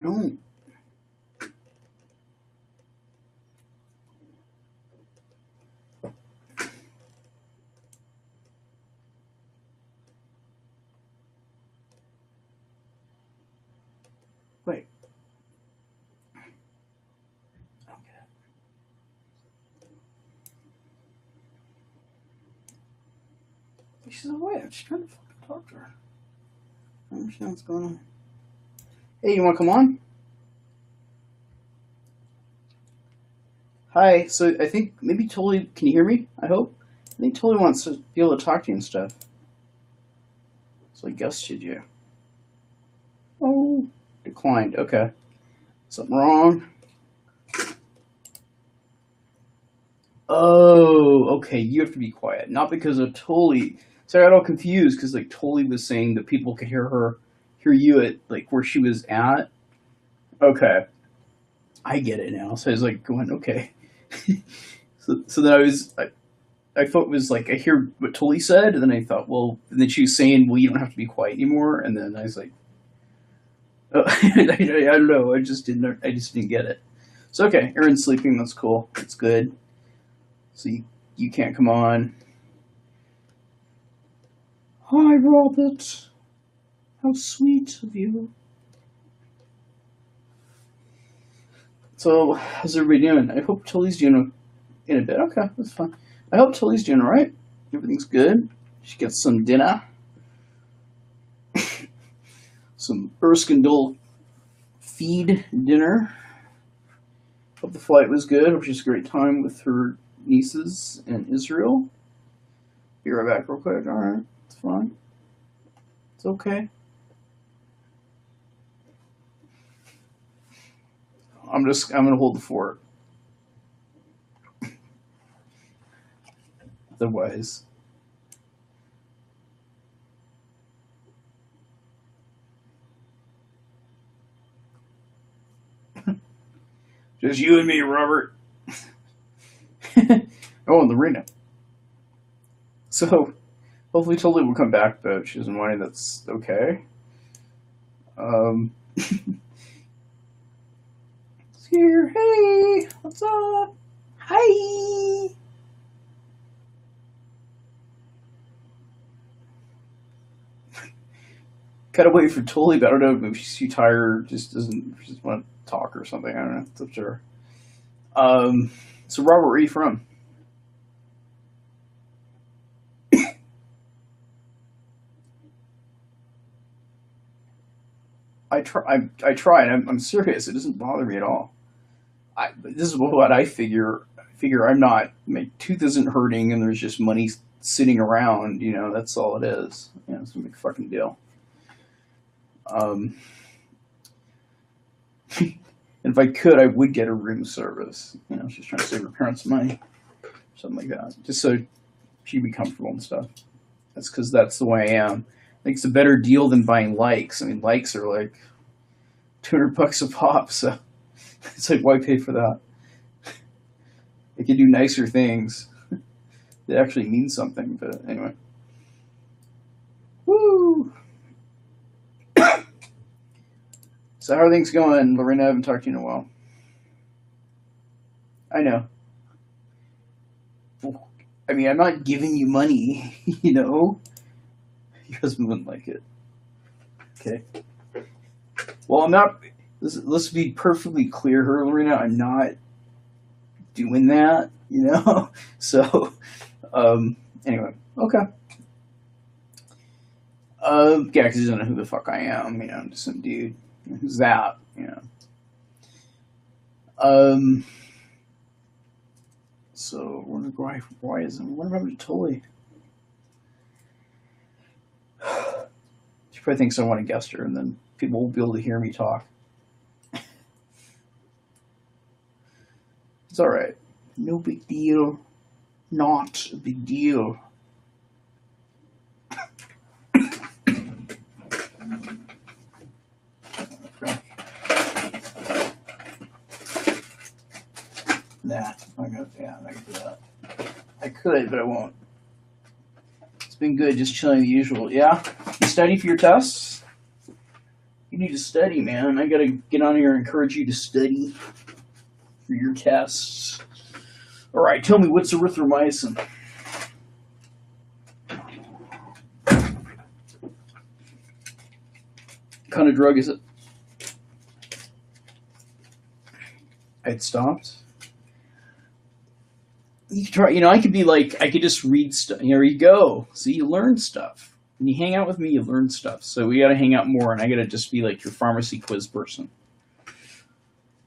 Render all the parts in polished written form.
Don't. Wait. Okay. She's away. I'm just trying to fucking talk to her. I don't understand what's going on. Hey, you want to come on? Hi. So I think maybe Totally. Can you hear me? I hope. I think Totally wants to be able to talk to you and stuff. So I guess should you? Oh, declined. Okay. Something wrong. Oh, okay. You have to be quiet. Not because of Totally. So I got all confused because like Totally was saying that people could hear you at like where she was at. Okay, I get it now. So I was like going, okay. So then I thought it was like I hear what Tully said, and then I thought, well, and then she was saying, well, you don't have to be quiet anymore, and then I was like, oh, I don't know, I just didn't get it. So okay, Aaron's sleeping. That's cool. That's good. So you can't come on. Hi, Robert. How sweet of you. So how's everybody doing? I hope Tully's doing in a bit. Okay, that's fine. I hope Tully's doing all right. Everything's good. She gets some dinner, some Erskindle feed dinner. Hope the flight was good. Hope she has a great time with her nieces in Israel. Be right back real quick. All right, it's fine. It's okay. I'm gonna hold the fort. Otherwise, just you and me, Robert. Oh, and Lorena. So hopefully Tully will come back, but she doesn't mind. That's okay. Um, it's here. Hey, what's up? Hi. Gotta wait for Tully, but I don't know. Maybe she's too tired. Just want to talk or something. I don't know. It's up to her. So Robert, where are you from? I try, and I'm serious. It doesn't bother me at all. This is what I figure. I figure I'm not. My tooth isn't hurting, and there's just money sitting around. You know, that's all it is. You know, it's a big fucking deal. Um, and if I could, I would get a room service. You know, she's trying to save her parents money, something like that, just so she'd be comfortable and stuff. That's because that's the way I am. I think it's a better deal than buying likes. I mean, likes are like $200 a pop, so it's like why pay for that? They can do nicer things that actually mean something. But anyway, woo. So how are things going, Lorena? I haven't talked to you in a while. I know. I mean, I'm not giving you money, you know. Your husband wouldn't like it. Okay. Well, I'm not. Let's be perfectly clear here, Lorena. I'm not doing that, you know. So, anyway, okay. Yeah, because he doesn't know who the fuck I am. You know, I'm just some dude. Who's that? You know. So why isn't what happened to Tully? She probably thinks I want to guest her, and then people won't be able to hear me talk. It's all right. No big deal. Not a big deal. Nah, I'm not gonna do that. I could, but I won't. It's been good, just chilling the usual. Yeah, you study for your tests. You need to study, man. I gotta get on here and encourage you to study for your tests. All right, tell me what's erythromycin? What kind of drug is it? It stopped. You could try. I could be like, I could just read stuff. Here you go. See, you learn stuff. When you hang out with me, you learn stuff. So we got to hang out more, and I got to just be like your pharmacy quiz person.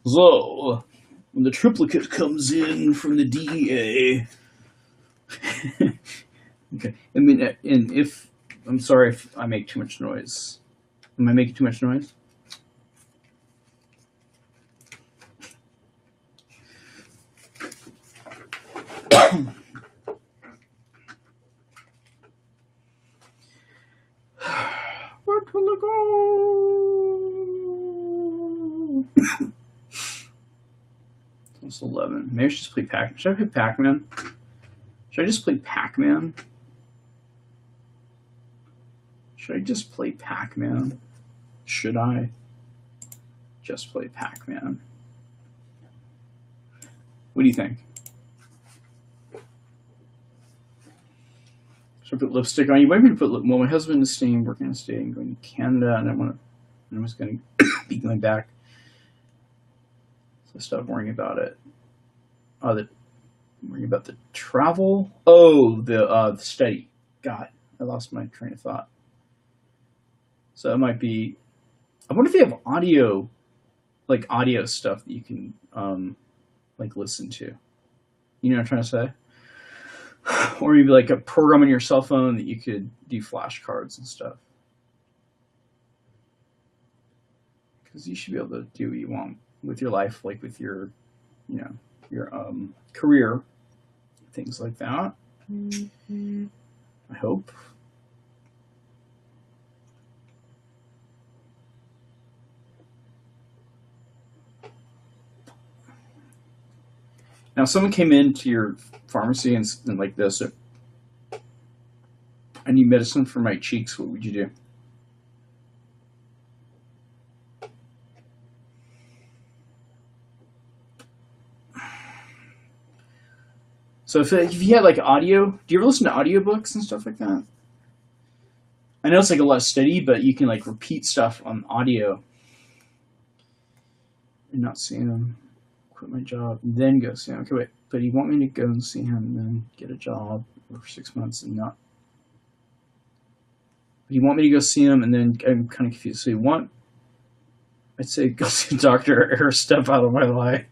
So, when the triplicate comes in from the DEA. Okay. I mean, and if I'm sorry if I make too much noise. Am I making too much noise? Where can I go? It's 11. Maybe I should just play Pac. Should I play Pac-Man? Should I just play Pac-Man? Should I just play Pac-Man? Should I just play Pac-Man? What do you think? Should I put lipstick on? You might want to put. Well, my husband is staying, working on staying, going to Canada, and I was going to be going back. So stop worrying about it. Worrying about the travel. Oh, the study. God, I lost my train of thought. So it might be. I wonder if they have audio stuff that you can like listen to. You know what I'm trying to say? Or maybe like a program on your cell phone that you could do flashcards and stuff. Because you should be able to do what you want with your life, like with your, your career, things like that. Mm-hmm. I hope. Now, if someone came into your pharmacy and like this, I need medicine for my cheeks, what would you do? So if you had like audio, do you ever listen to audiobooks and stuff like that? I know it's like a lot of study, but you can like repeat stuff on audio and not see him. Quit my job and then go see him. Okay, wait, but you want me to go and see him and then get a job for 6 months and not? You want me to go see him and then I'm kind of confused. So you want? I'd say go see a doctor or step out of my life.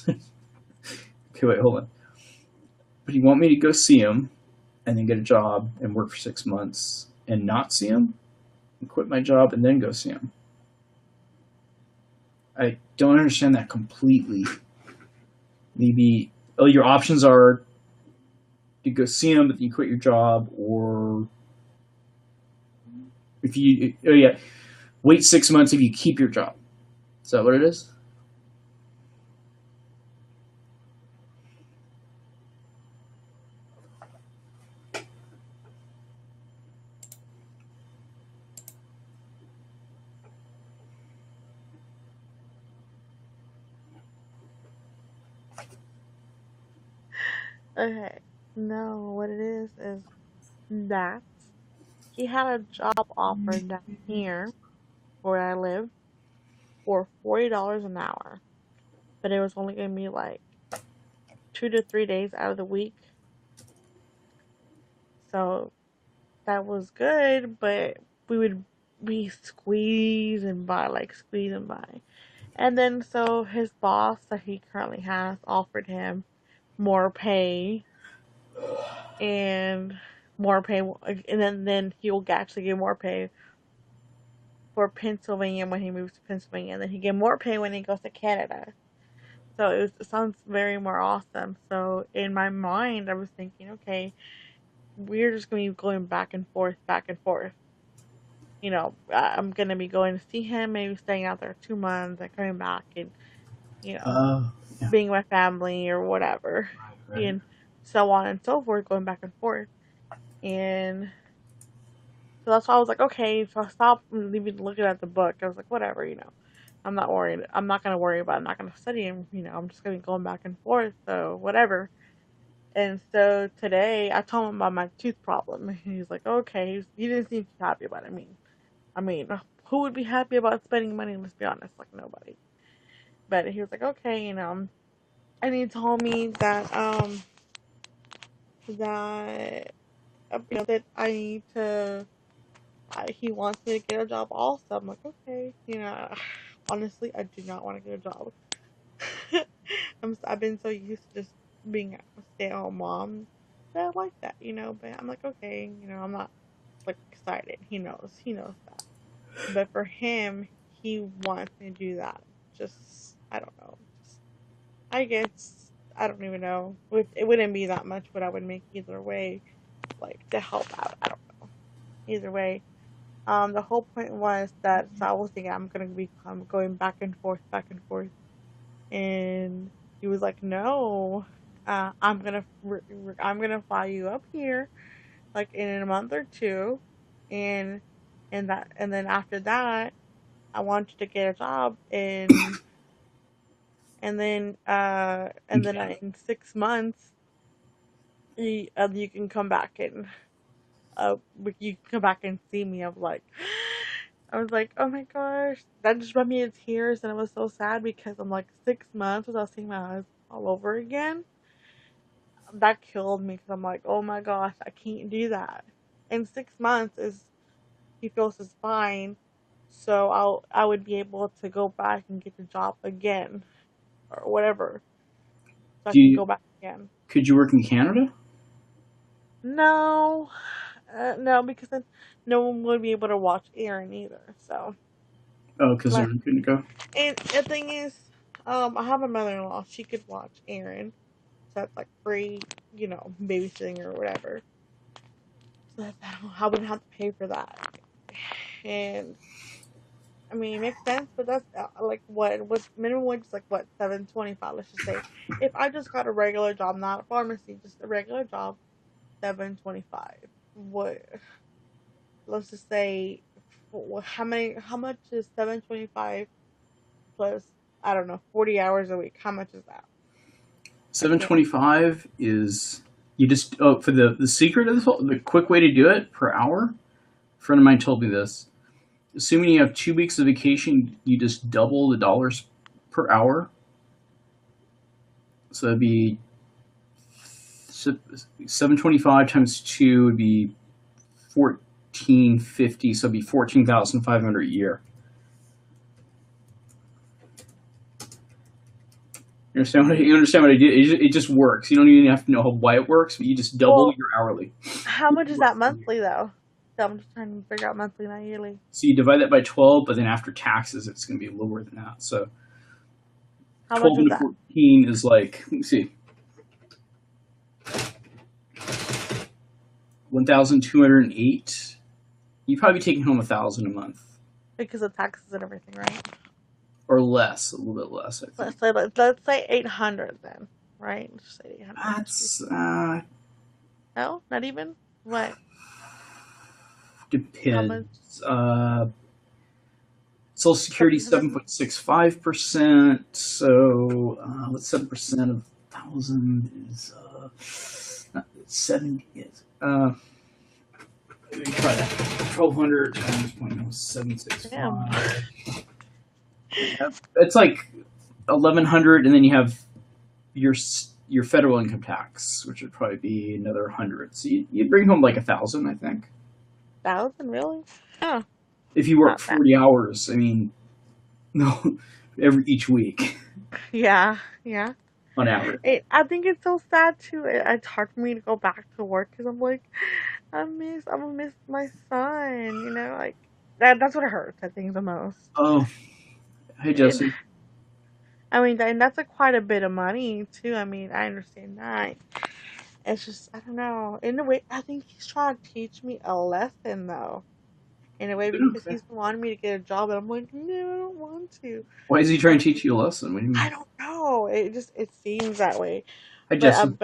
Okay, wait, hold on. But you want me to go see him and then get a job and work for 6 months and not see him? And quit my job and then go see him? I don't understand that completely. Maybe your options are to go see him, but you quit your job, or if you wait 6 months if you keep your job. Is that what it is? Okay. No, what it is that he had a job offer down here where I live for $40 an hour. But it was only gonna be like 2 to 3 days out of the week. So that was good, but we would be squeeze and buy, like squeeze and buy. And then so his boss that he currently has offered him more pay and more pay, and then he will actually get more pay for Pennsylvania when he moves to Pennsylvania, and then he get more pay when he goes to Canada. So it sounds very more awesome. So in my mind, I was thinking, okay, we're just going to be going back and forth, back and forth. I'm going to be going to see him, maybe staying out there 2 months and coming back and, Yeah. being with my family or whatever. And so on and so forth, going back and forth. And So that's why I was like, okay, so I stopped even looking at the book. I was like, whatever, I'm not worried. I'm not gonna worry about it. I'm not gonna study him. I'm just gonna be going back and forth. So whatever. And so today I told him about my tooth problem. And he's like, okay. He didn't seem too happy about it. I mean, who would be happy about spending money? Let's be honest, like nobody. But he was like, okay, and he told me that that I need to. He wants me to get a job also. I'm like, okay, honestly, I do not want to get a job. I've been so used to just being a stay-at-home mom that I like that, But I'm like, okay, I'm not like excited. He knows that. But for him, he wants me to do that. Just I don't know. Just I guess I don't even know. It wouldn't be that much what I would make either way, like to help out. I don't know. Either way. The whole point was that so I was thinking I'm going back and forth, and he was like, "No, I'm gonna fly you up here like in a month or two, and and then after that, I want you to get a job, and then in 6 months, you can come back and you can come back and see me." I was like, oh my gosh, that just brought me to tears, and I was so sad because I'm like 6 months without seeing my husband all over again. That killed me because I'm like, oh my gosh, I can't do that. And 6 months is he feels is fine, so I would be able to go back and get the job again or whatever, so I Do can go you back again. could you work in Canada? No, no, because then no one would be able to watch Aaron either. So, Oh, because they're like, not going to go. and the thing is, I have a mother-in-law. She could watch Aaron, so that's like free, babysitting or whatever. So I wouldn't have to pay for that. And I mean, it makes sense, but that's like what minimum wage is like what 7.25. Let's just say if I just got a regular job, not a pharmacy, just a regular job, 7.25. What? Let's just say, how much is 7.25 plus, I don't know, 40 hours a week? How much is that? I Seven can't. twenty-five is you just for the secret of this whole the quick way to do it per hour. A friend of mine told me this. Assuming you have 2 weeks of vacation, you just double the dollars per hour. So that'd be 725 times two would be 1450. So it'd be 14,500 a year. You understand what I did? It just works. You don't even have to know why it works, but you just double Well, your hourly. how much is that monthly though? So I'm just trying to figure out monthly, not yearly. So you divide that by 12, but then after taxes, it's going to be lower than that. So How 12 much is into that? 14 is like, let me see, 1,208. You'd probably be taking home 1,000 a month Because of taxes and everything, right? or less, a little bit less, I think. Let's say 800 then, right? Let's just say 800. That's No, not even. What? How much? depends. Social Security 700. 7.65%. So what's 7% of 1,000 is 70 is let me try that. 1,200 times 0.0765. Damn. It's like 1,100, and then you have your your federal income tax, which would probably be another 100. So you'd bring home like 1,000, I think, 1,000 really? Huh. if you work Not that. 40 hours. I mean, no, each week Yeah. Yeah. on average. I think it's so sad too. It's hard for me to go back to work because I'm like, I'm gonna miss my son. Like that's what hurts. I think the most. Oh, hey And Jesse. I mean, and that's quite a bit of money too. I mean, I understand that. It's just I don't know. In a way, I think he's trying to teach me a lesson though. In a way, because Okay. he's wanting me to get a job, and I'm like, no, I don't want to. Why is he trying But to teach you a lesson? What do you I mean? don't know. It seems that way. Hi But Jesse.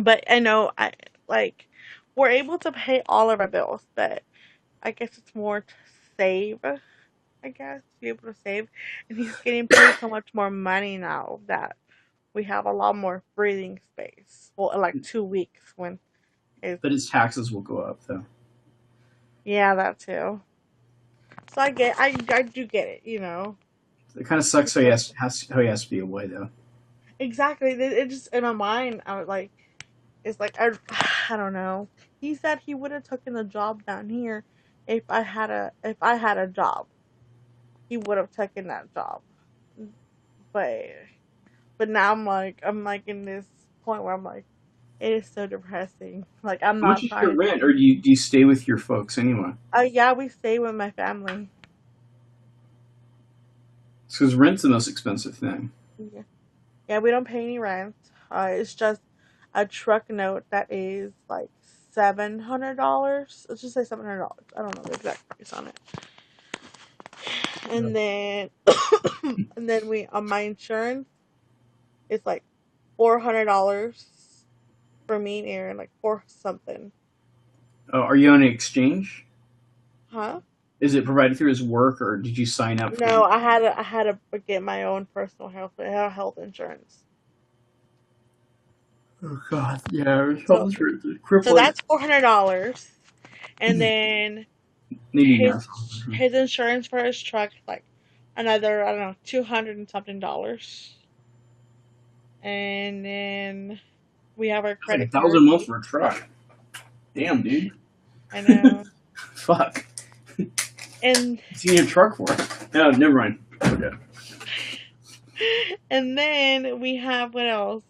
but I know I like we're able to pay all of our bills, but I guess it's more to save. I guess be able to save, and he's getting paid so much more money now that we have a lot more breathing space. Well, in like 2 weeks when it's But his taxes will go up, though. yeah, that too. So I do get it, you know. It kind of sucks how he has to be away, though. Exactly. It just in my mind, I was like, it's like I don't know. He said he would have taken the job down here if I had a job. He would have taken that job. But now I'm like in this point where I'm like, it is so depressing. Like I'm How much not is trying your to rent, take. or do you stay with your folks anyway? Oh yeah, we stay with my family. It's because rent's the most expensive thing. Yeah, yeah, we don't pay any rent. It's just a truck note that is like $700. Let's just say $700. I don't know the exact price on it. Yeah. And then and then we on my insurance it's like $400 for me and Aaron, like four something. Oh, are you on an exchange? Huh? Is it provided through his work, or did you sign up for? No, I had to get my own personal health insurance. Oh God, yeah, his So health insurance is so crippling. that's $400, and then Maybe his not. his insurance for his truck like another I don't know $200 and something dollars, and then we have our That's like credit 1,000 a card. month for a truck. Damn, dude. I know, Fuck. and What's he need a truck for? No, never mind. Okay. and then we have what else?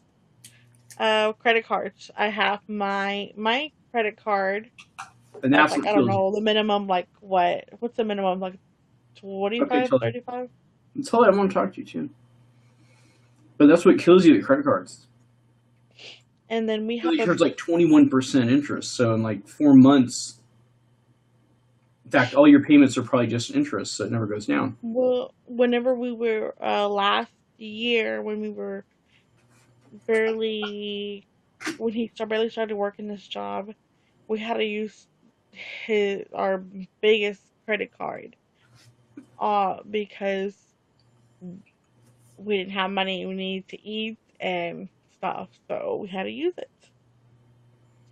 Credit cards. I have my credit card. And That's that's like what I don't kills you. know the minimum. Like what? What's the minimum? Like Okay, 25, tell you. 35. Tell you I want to talk to you too. But that's what kills you at credit cards. And then we They have a charge like 21% interest. So in like 4 months, in fact, all your payments are probably just interest, so it never goes down. well. Whenever we were last year when we were barely when barely started working this job, we had to use his our biggest credit card because we didn't have money. We needed to eat and stuff, so we had to use it.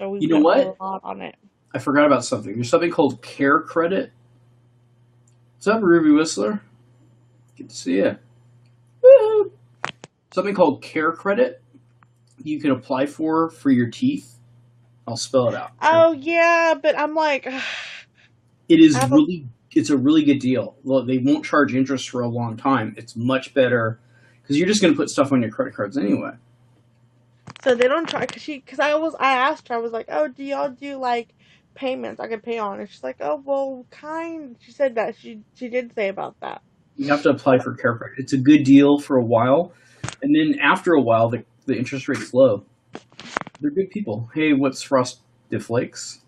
So we You know went a what? lot on it. I forgot about something. There's something called Care Credit. What's up, Ruby Whistler? Good to see you. Woo! Something called Care Credit you can apply for your teeth. I'll spell it out. Oh yeah, but I'm like, It I is have a really, it's a really good deal. Well, they won't charge interest for a long time. It's much better because you're just going to put stuff on your credit cards anyway. so they don't try because I asked her I was like, oh, do y'all do like payments I can pay on? And she's like, oh well, kind. She said that she did say about that. You have to apply for Care Credit. It's a good deal for a while, and then after a while, the interest rate's low. They're good people. Hey, what's Frost Flakes?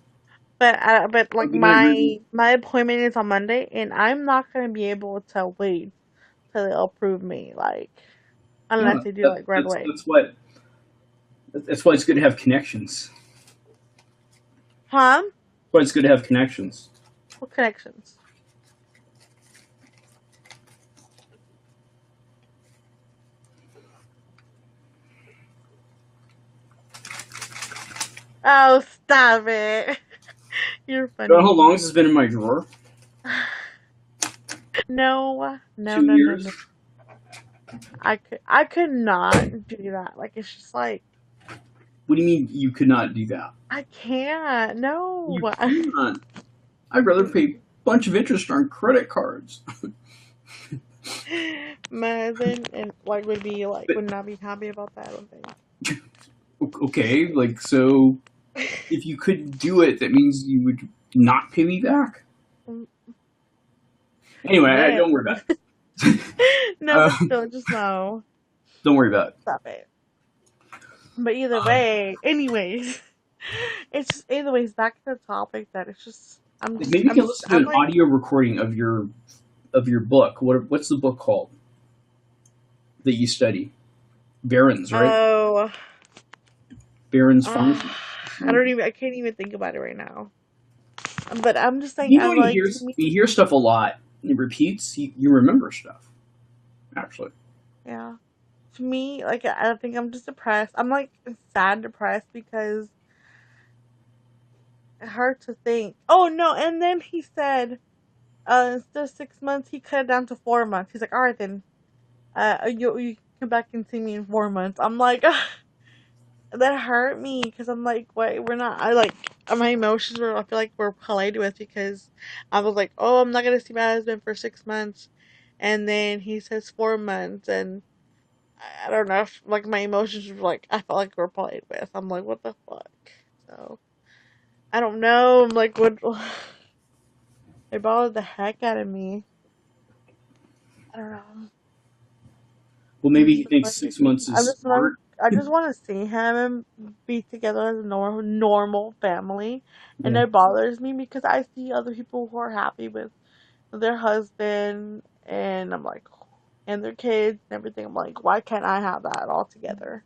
But Oh, like good night, Ruby. my appointment is on Monday, and I'm not gonna be able to wait till they approve me, like unless No, they do like right that's away. that's why it's good to have connections. Huh? That's why it's good to have connections. What connections? Oh, stop it! You're You know how long funny. this has been in my drawer? No, no, Two no, no, years. no. I could not do that. Like it's just like What do you mean you could not do that? I can't. No. You can't. I'd rather pay a bunch of interest on credit cards. My husband and like would be like But would not be happy about that. I don't think. okay, like so, if you couldn't do it, that means you would not pay me back. Mm, Anyway, Man, don't worry about it. no, but still, just no. Don't worry about it. Stop it. But either way, anyways, it's just anyways back to the topic that it's just Maybe you can listen to I'm an like audio recording of your book. What's the book called that you study? Barron's, right? oh Barron's Pharmacy. I can't even think about it right now. But I'm just saying, You I know, like to me. you hear stuff a lot. It repeats. You remember stuff. Actually, Yeah. To me, like, I think I'm just depressed. I'm like sad depressed because it's hard to think. Oh no, and then he said, instead of 6 months, he cut it down to 4 months. He's like, all right then, you come back and see me in 4 months. I'm like, that hurt me because I'm like, wait, we're not. I like my emotions were. I feel like we're played with because I was like, oh, I'm not gonna see my husband for 6 months, and then he says 4 months, and I don't know. If, like my emotions were like, I felt like we're played with. I'm like, what the fuck? So I don't know. I'm like, what? It bothered the heck out of me. I don't know. well, I'm maybe just he thinks depressed. 6 months is smart. I just want to see him and be together as a normal family, and Yeah. it bothers me because I see other people who are happy with their husband, and I'm like, and their kids and everything. I'm like, why can't I have that all together?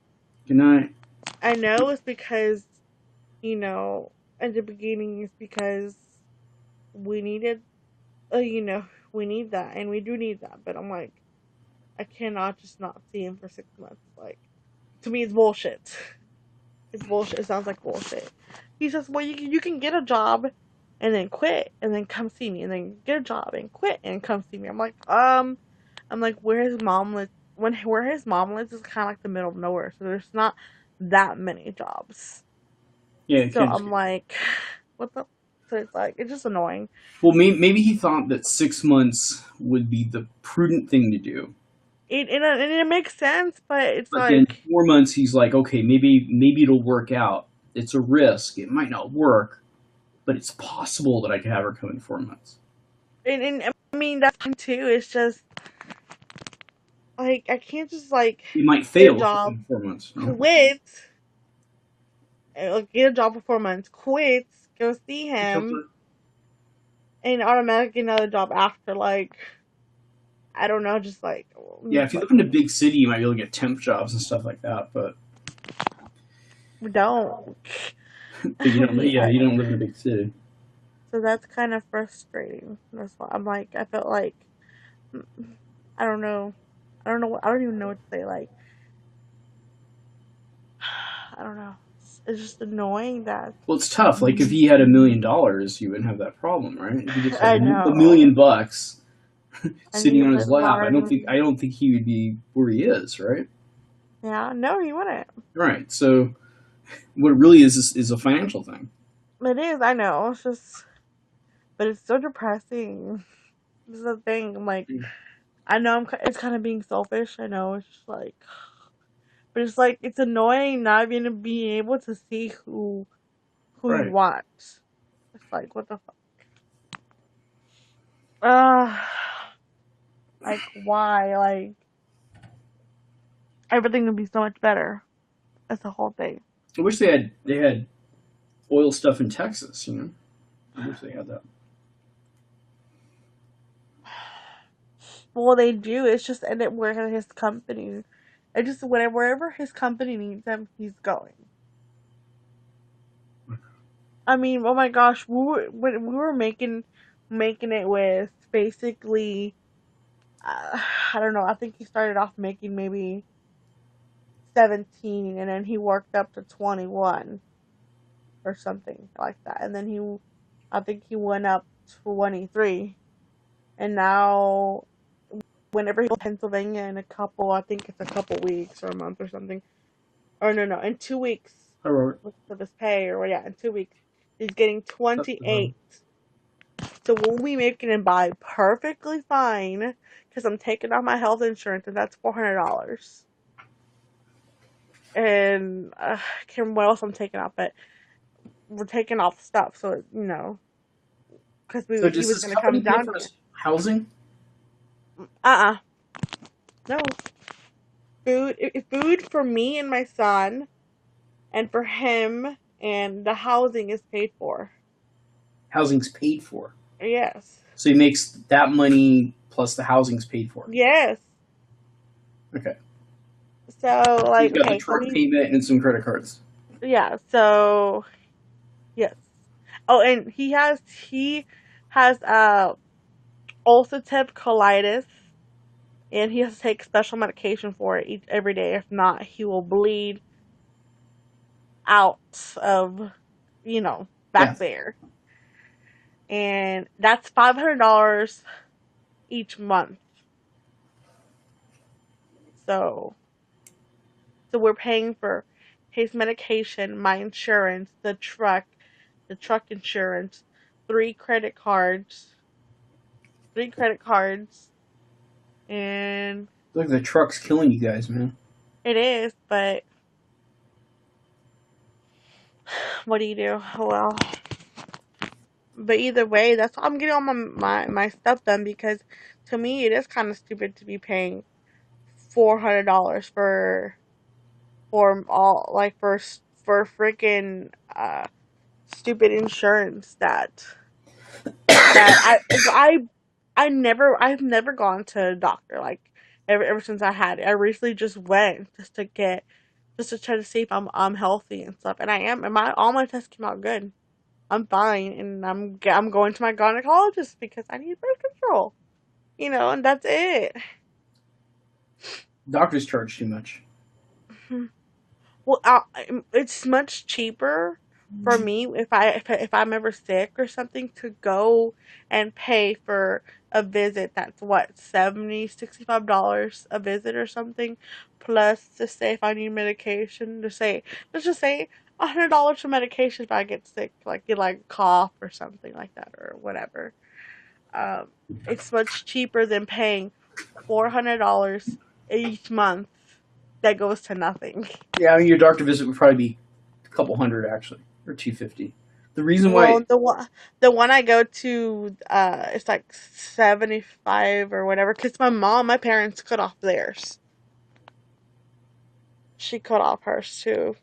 Good night. I know it's because you know, at the beginning, it's because we needed, you know, we need that, and we do need that. But I'm like, I cannot just not see him for 6 months. Like, to me, it's bullshit. It's bullshit. It sounds like bullshit. He says, well, you can get a job and then quit and then come see me and then get a job and quit and come see me. I'm like, where his mom lives, where his mom lives is kind of like the middle of nowhere, so there's not that many jobs. Yeah, you So can't just. I'm like, what the? So it's like, it's just annoying. Well, maybe he thought that 6 months would be the prudent thing to do. It makes sense, but it's But then like, 4 months, he's like, okay, maybe it'll work out. It's a risk. It might not work, but it's possible that I could have her come in 4 months. and I mean, that's fine too. It's just, like, I can't just, like, It might get a fail job, in 4 months. Yeah. quit, get a job for 4 months, quit, go see Becomes him, a, and automatically get another job after. Like, I don't know, just like, I'm yeah, just if you like, live in a big city, you might be able to get temp jobs and stuff like that. we don't. But you don't. Yeah, I, you don't live in a big city. so that's kind of frustrating. That's why I'm like, I felt like, I don't know. I don't even know what to say. Like, I don't know. It's just annoying that. Well, it's tough. Like if he had $1 million, you wouldn't have that problem, right? If he just had I a know. million bucks And sitting he on his lives lap, hard. I don't think he would be where he is, right? Yeah, no, he wouldn't. Right. So what it really is a financial thing. It is, I know. It's just, but it's so depressing. This is the thing. I'm like, I know it's kind of being selfish. I know it's just like, but it's like it's annoying not being able to see who you Right. want. It's like, what the fuck? Uh, like why? Like everything would be so much better. That's the whole thing. I wish they had oil stuff in Texas. You know, I wish they had that. Well, they do. It's just and it where his company. It just wherever his company needs him, he's going. I mean, oh my gosh, when we were making it with basically, I don't know. I think he started off making maybe 17, and then he worked up to 21 or something like that, and then I think he went up to 23, and now whenever he goes to Pennsylvania in a couple, I think it's a couple weeks or a month or something, or no, in 2 weeks Hi, Robert. with his pay or yeah, in 2 weeks he's getting That's the problem. 28. So we'll be making him buy perfectly fine because I'm taking off my health insurance and that's $400. And I can't remember what else I'm taking off, but we're taking off stuff. So, because So he does was this going to come company pay down for here. his housing? No. Food for me and my son and for him, and the housing is paid for. Housing's paid for. Yes. So he makes that money plus the housing's paid for. Yes. Okay. So, He's like, got the okay, so truck payment and some credit cards. Yeah. So yes. Oh, and he has ulcerative colitis, and he has to take special medication for it every day. If not, he will bleed out of, Yeah. back there. And that's $500 each month. So, so we're paying for his medication, my insurance, the truck insurance, three credit cards, three credit cards, and Look, the truck's killing you guys, man. it is, but what do you do? Oh well. But either way, that's why I'm getting all my stuff done, because to me it is kind of stupid to be paying $400 for all, like, for freaking stupid insurance that I've never gone to a doctor, like, ever since I had it. I recently just went just to try to see if I'm healthy and stuff, and I am, and my all my tests came out good. I'm fine, and I'm going to my gynecologist because I need birth control, and that's it. Doctors charge too much. Well, it's much cheaper for me if I'm ever sick or something to go and pay for a visit that's what, $65 a visit or something, plus to say if I need medication, let's just say $100 for medication if I get sick, like get like cough or something like that or whatever. Um, it's much cheaper than paying $400 each month that goes to nothing. Yeah, I mean, your doctor visit would probably be a couple hundred actually, or 250. The reason Well, why the one I go to, it's like 75 or whatever. Cause my parents cut off theirs. She cut off hers too.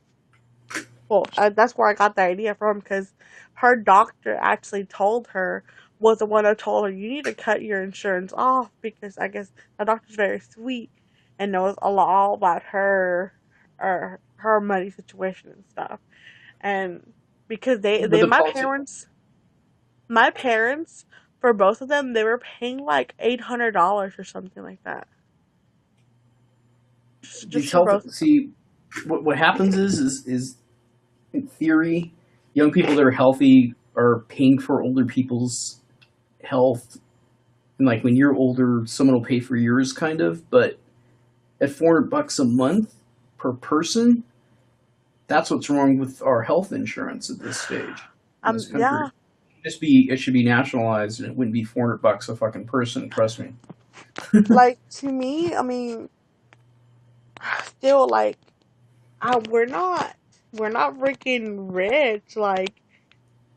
Well, that's where I got the idea from. Cause her doctor actually told her, was the one who told her, you need to cut your insurance off, because I guess the doctor's very sweet and knows a lot all about her money situation and stuff. And because but the policy my parents, for both of them, they were paying like $800 or something like that, just these for health both of them. see what happens is in theory, young people that are healthy are paying for older people's health, and like when you're older, someone will pay for yours, kind of. But at $400 a month per person, that's what's wrong with our health insurance at this stage in this country. Yeah, It should be nationalized, and it wouldn't be $400 a fucking person. Trust me. like, to me, I mean, still, like, we're not freaking rich. Like,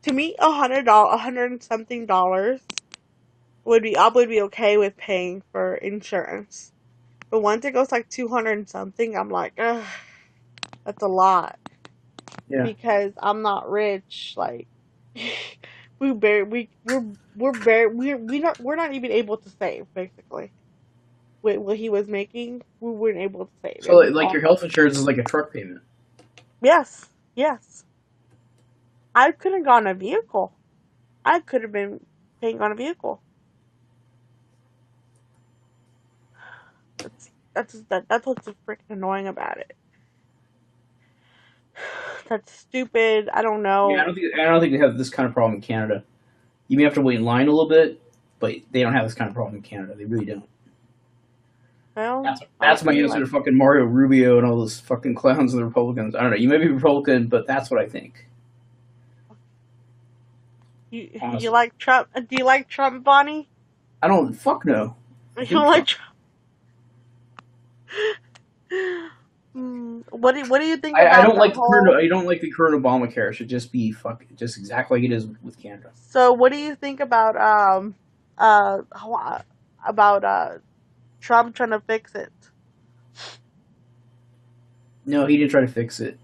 to me, $100, $100 and something I would be okay with paying for insurance. But once it goes like 200 and something, I'm like, ugh, that's a lot. Yeah. Because I'm not rich. Like, we bar we're bare we're not even able to save, basically. With what he was making, we weren't able to save. So It was like all, your health insurance is like a truck payment. yes, yes. I could have gone a vehicle. I could have been paying on a vehicle. That's what's so freaking annoying about it. That's stupid. I don't Yeah, know. I don't think they have this kind of problem in Canada. You may have to wait in line a little bit, but they don't have this kind of problem in Canada. They really don't. Well, That's my answer like, to fucking Mario Rubio and all those fucking clowns of the Republicans. I don't know. You may be Republican, but that's what I think. you Honestly, like Trump? Do you like Trump, Bonnie? I don't. Fuck no. I You hate don't like Trump. Trump? What do you think I about don't the like the current. whole? I don't like the current Obamacare. It should just be just exactly like it is with Canada. So, what do you think uh about Trump trying to fix it? No, he didn't try to fix it.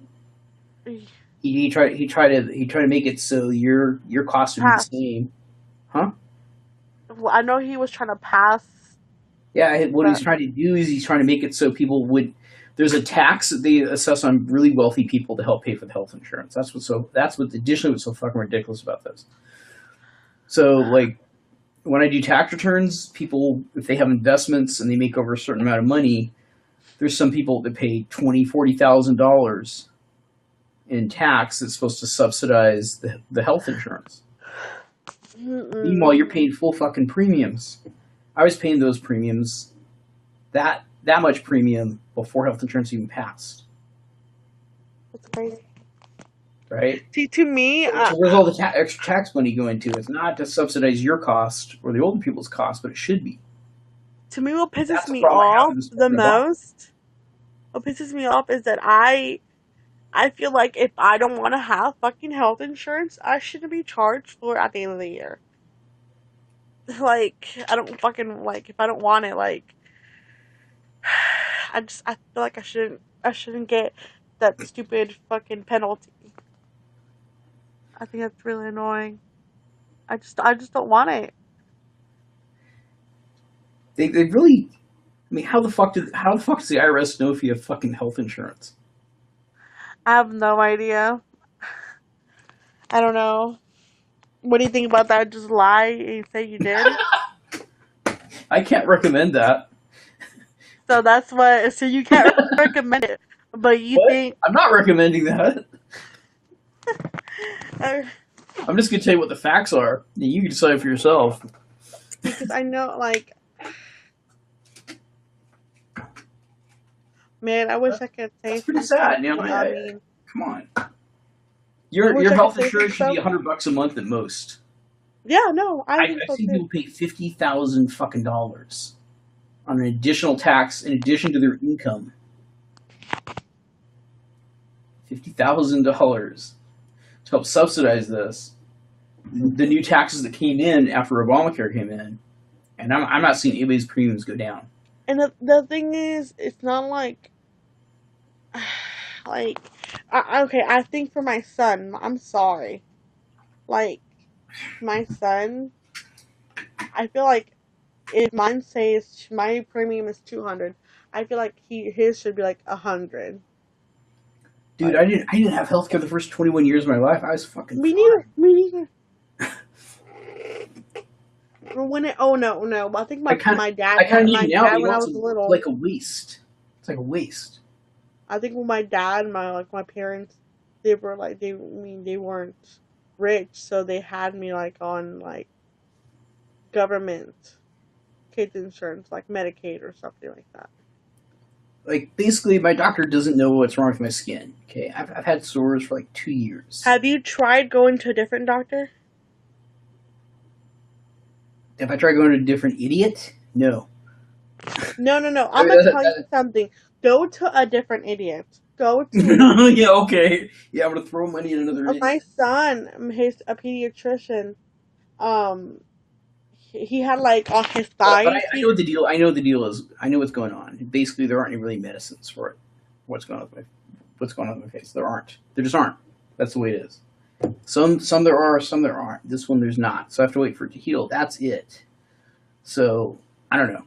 He tried to make it so your cost would be the Pass. same, huh? Well, I know he was trying to pass Yeah, what the. he's trying to do is he's trying to make it so people would There's a tax that they assess on really wealthy people to help pay for the health insurance. That's what additionally what's so fucking ridiculous about this. So like when I do tax returns, people if they have investments and they make over a certain amount of money, there's some people that pay $20,000-$40,000 in tax that's supposed to subsidize the health insurance. Meanwhile, you're paying full fucking premiums. I was paying those premiums, that much premium before health insurance even passed. That's crazy. Right? See, to me, So where's all the extra tax money going to? It's not to subsidize your cost or the older people's cost, but it should be. to me, what pisses That's the me problem I have off with this the fucking Obama. most, what pisses me off is that I feel like if I don't want to have fucking health insurance, I shouldn't be charged for it at the end of the year. Like, I don't fucking, like, if I don't want it, like, I feel like I shouldn't get that stupid fucking penalty. I think that's really annoying. I just don't want it. They really. I mean, how the fuck does the IRS know if you have fucking health insurance? I have no idea. I don't know. What do you think about that? Just lie and say you did? I can't recommend that. So that's what. So you can't recommend it, but you What? think? I'm not recommending that. Uh, I'm just gonna tell you what the facts are. You can decide for yourself. because I know, like, man, I wish I could say That's pretty something. sad. You know, I mean, come on. I Your wish I health could say insurance should some be stuff. $100 a month at most. Yeah, no, I think I've so seen too. people pay $50,000 fucking dollars on an additional tax in addition to their income. $50,000 to help subsidize this. The new taxes that came in after Obamacare came in, and I'm not seeing anybody's premiums go down. And the thing is, it's not like, like, okay, I think for my son, I'm sorry. Like, my son, I feel like if mine says my premium is 200, I feel like his should be like 100. Dude, Like, I didn't have healthcare the first 21 years of my life. I was fucking me neither. fine. Me neither. When it, oh no, no. I think I kind my of dad I kind had of my need it now, but dad you when know I it's was little. like a waste. It's like a waste. I think when my dad, my parents, they were like they weren't rich, so they had me like on like government kids insurance, like Medicaid or something like that. Like basically, my doctor doesn't know what's wrong with my skin. Okay, I've had sores for like 2 years. Have you tried going to a different doctor? If I try going to a different idiot, no. No, no, no. I I'm mean, gonna tell you something. Go to a different idiot. Go to yeah, okay. Yeah, I'm gonna throw money at another my idiot. son. He's a pediatrician. Um, he had like on his But thighs. I know what the deal. I know the deal is. I know what's going on. Basically, there aren't any really medicines for it. What's going on with my face? There aren't. There just aren't. That's the way it is. Some there are, some there aren't. This one there's not. So I have to wait for it to heal. That's it. So I don't know.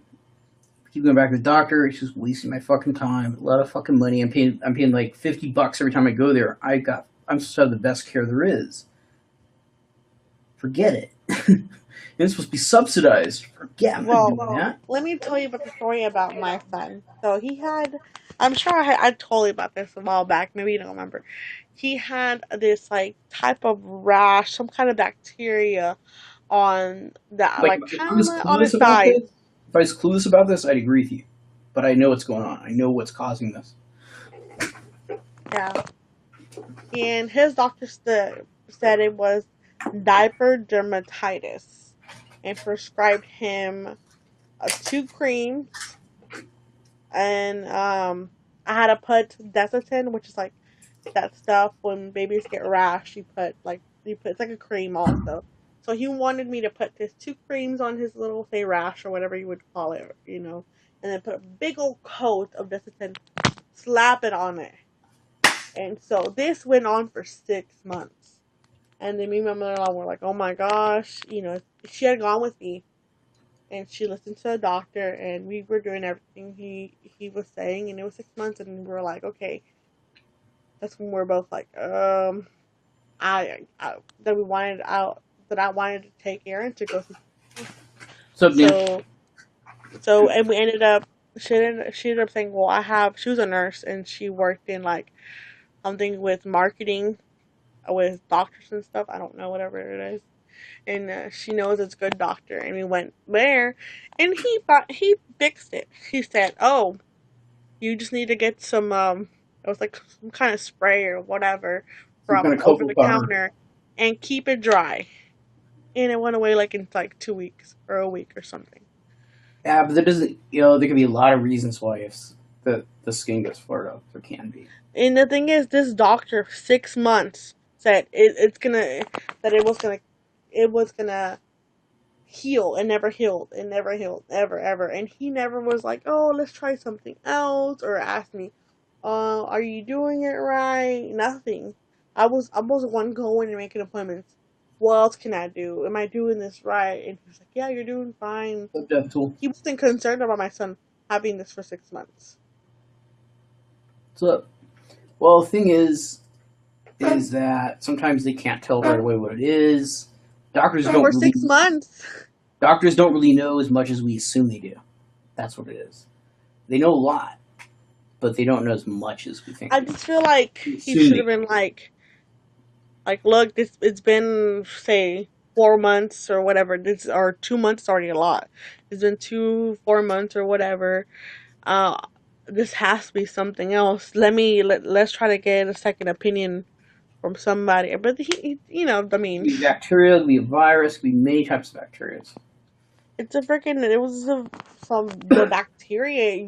Keep going back to the doctor. It's just wasting my fucking time. A lot of fucking money. I'm paying like $50 every time I go there. I'm supposed to have the best care there is. Forget it. It's supposed to be subsidized. Forget. I'm not doing that. Let me tell you about the story about my son. So he had, I'm sure I told you about this a while back. Maybe you don't remember. He had this like type of rash, some kind of bacteria on that, Like like if kind I of was on his clueless about thighs. this, I'd agree with you. But I know what's going on. I know what's causing this. Yeah, and his doctor said it was diaper dermatitis, and prescribed him 2 creams, and I had to put Desitin, which is like that stuff when babies get rash. You put it's like a cream also. So he wanted me to put this 2 creams on his little say rash or whatever you would call it, and then put a big old coat of Desitin, slap it on it. And so this went on for 6 months. And then me and my mother-in-law were like, oh my gosh, she had gone with me and she listened to the doctor, and we were doing everything he was saying, and it was 6 months, and we were like, okay, that's when we're both like, I that we wanted out that I wanted to take Erin to go see. What's up, Dan? So and we ended up she ended up saying, well, she was a nurse and she worked in like something with marketing with doctors and stuff. I don't know, whatever it is. And she knows it's a good doctor. And we went there, and he fixed it. He said, "Oh, you just need to get some it was like some kind of spray or whatever Some from kind of over cocoa the butter. counter, and keep it dry." And it went away like in like 2 weeks or a week or something. Yeah, but there doesn't. There can be a lot of reasons why if the skin gets flared up. There can be. And the thing is, this doctor 6 months said it's gonna that it was gonna heal. It never healed. It never healed ever ever. And he never was like, oh, let's try something else, or ask me, are you doing it right? Nothing. I was the one going and making appointments. What else can I do? Am I doing this right? And he was like, yeah, you're doing fine. The death tool. He wasn't concerned about my son having this for 6 months. So, well, the thing is that sometimes they can't tell right away what it is. Doctors don't For really 6 months. doctors don't really know as much as we assume they do. That's what it is. They know a lot, but they don't know as much as we think I they do. just feel like We he assume should they have do. been like, look, this it's been say 4 months or whatever. This or 2 months is already a lot. It's been 4 months or whatever. Uh, this has to be something else. Let's try to get a second opinion from somebody. But I It mean, could be bacteria, it could be a virus, it could be many types of bacteria. it's a freaking. It was some the bacteria.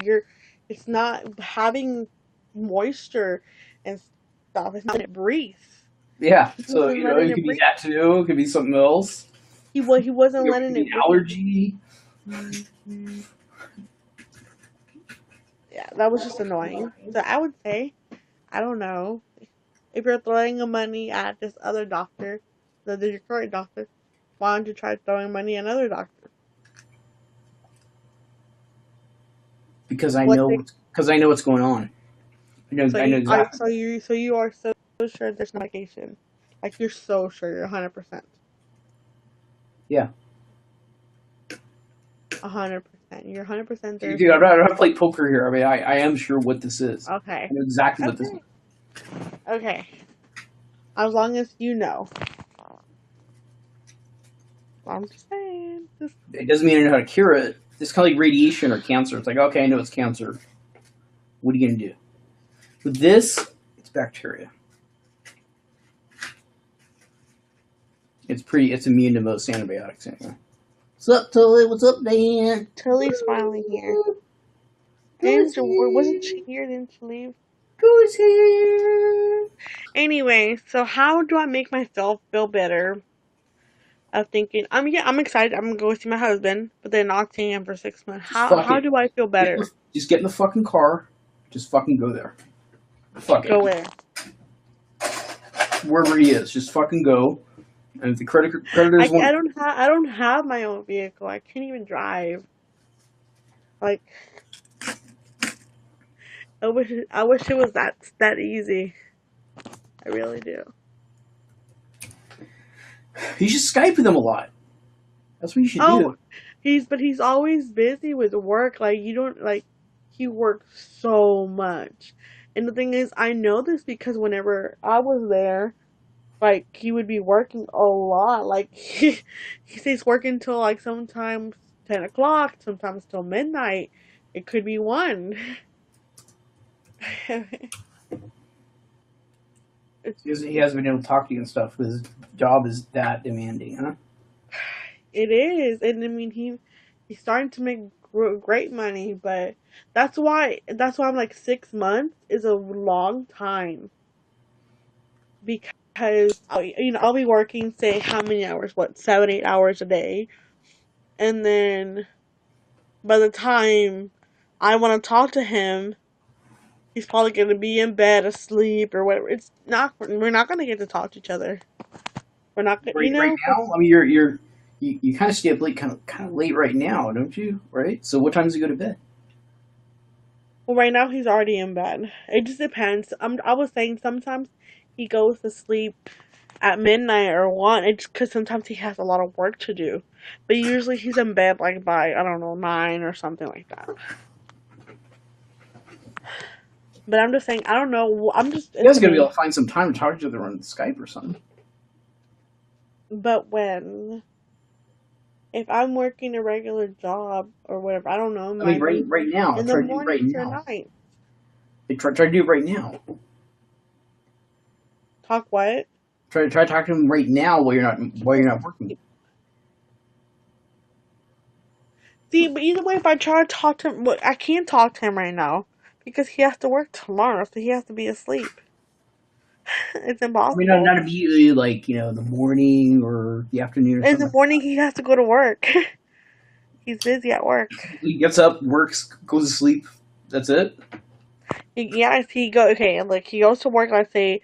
It's not having moisture and stuff. It's not letting it breathe. Yeah, He so wasn't letting it it could be breathe. that too. It could be something else. He wasn't It could letting be it an breathe. allergy. Yeah, that was just annoying. So I would say, I don't know, if you're throwing money at this other doctor, the current doctor, why don't you try throwing money at another doctor? Because I What know they what's going on. I know exactly. so you are so sure there's no medication, like you're so sure you're 100%, Yeah, 100%, you're 100% there's dude, no I'm not medication. play poker here. I mean, I am sure what this is. I Okay, know exactly what this is. okay, okay. As long as you know, I'm just saying. It doesn't mean I know how to cure it. It's kind of like radiation or cancer. It's like, okay, I know it's cancer. What are you gonna do? With this, it's bacteria. It's immune to most antibiotics anyway. What's up, Tully? What's up, Dan? Tilly's finally here. Who's Wasn't she here? here? Didn't she leave? Who's here? Anyway, so how do I make myself feel better of thinking, I'm excited, I'm gonna go see my husband, but then not seeing him for 6 months. Just fuck How it. do I feel better? Just get in the fucking car. Just fucking go there. Fuck it. Go where? Wherever he is, just fucking go. And if the creditors want, I don't have my own vehicle. I can't even drive. Like I wish it was that easy. I really do. you should Skype with them a lot. That's what you should Oh, do. he's always busy with work. Like you don't like he works so much. And the thing is, I know this because whenever I was there, like he would be working a lot. Like he stays working till like sometimes 10 o'clock, sometimes till midnight. It could be one. It's He hasn't been able to talk to you and stuff because his job is that demanding, huh? it is, and I mean he's starting to make great money, but that's why I'm like 6 months is a long time because I'll be working say how many hours, what 7 8 hours a day, and then by the time I want to talk to him, he's probably going to be in bed asleep or whatever. It's not we're not going to get to talk to each other. We're not going, Right now, I mean, You kind of stay up late, kind of late right now, don't you? Right. So what time does he go to bed? Well, right now he's already in bed. It just depends. I was saying sometimes he goes to sleep at midnight or 1. It's because sometimes he has a lot of work to do. But usually he's in bed like by, I don't know, 9 or something like that. But I'm just saying, I don't know. You It's guys are gonna be able me. to find some time to talk to each other on Skype or something. But when? If I'm working a regular job or whatever, I don't know, it I mean, might be right now. in the Try to do it right mornings or now. night. Try to do it right now. Talk what? Try to talk to him right now while you're not working. See, but either way, if I try to talk to him, well, I can't talk to him right now because he has to work tomorrow, so he has to be asleep. It's I mean, not, impossible. not immediately, like the morning or the afternoon or In the something. morning, he has to go to work. He's busy at work. He gets up, works, goes to sleep. That's it. Yeah, if he go okay, like he goes to work, let's say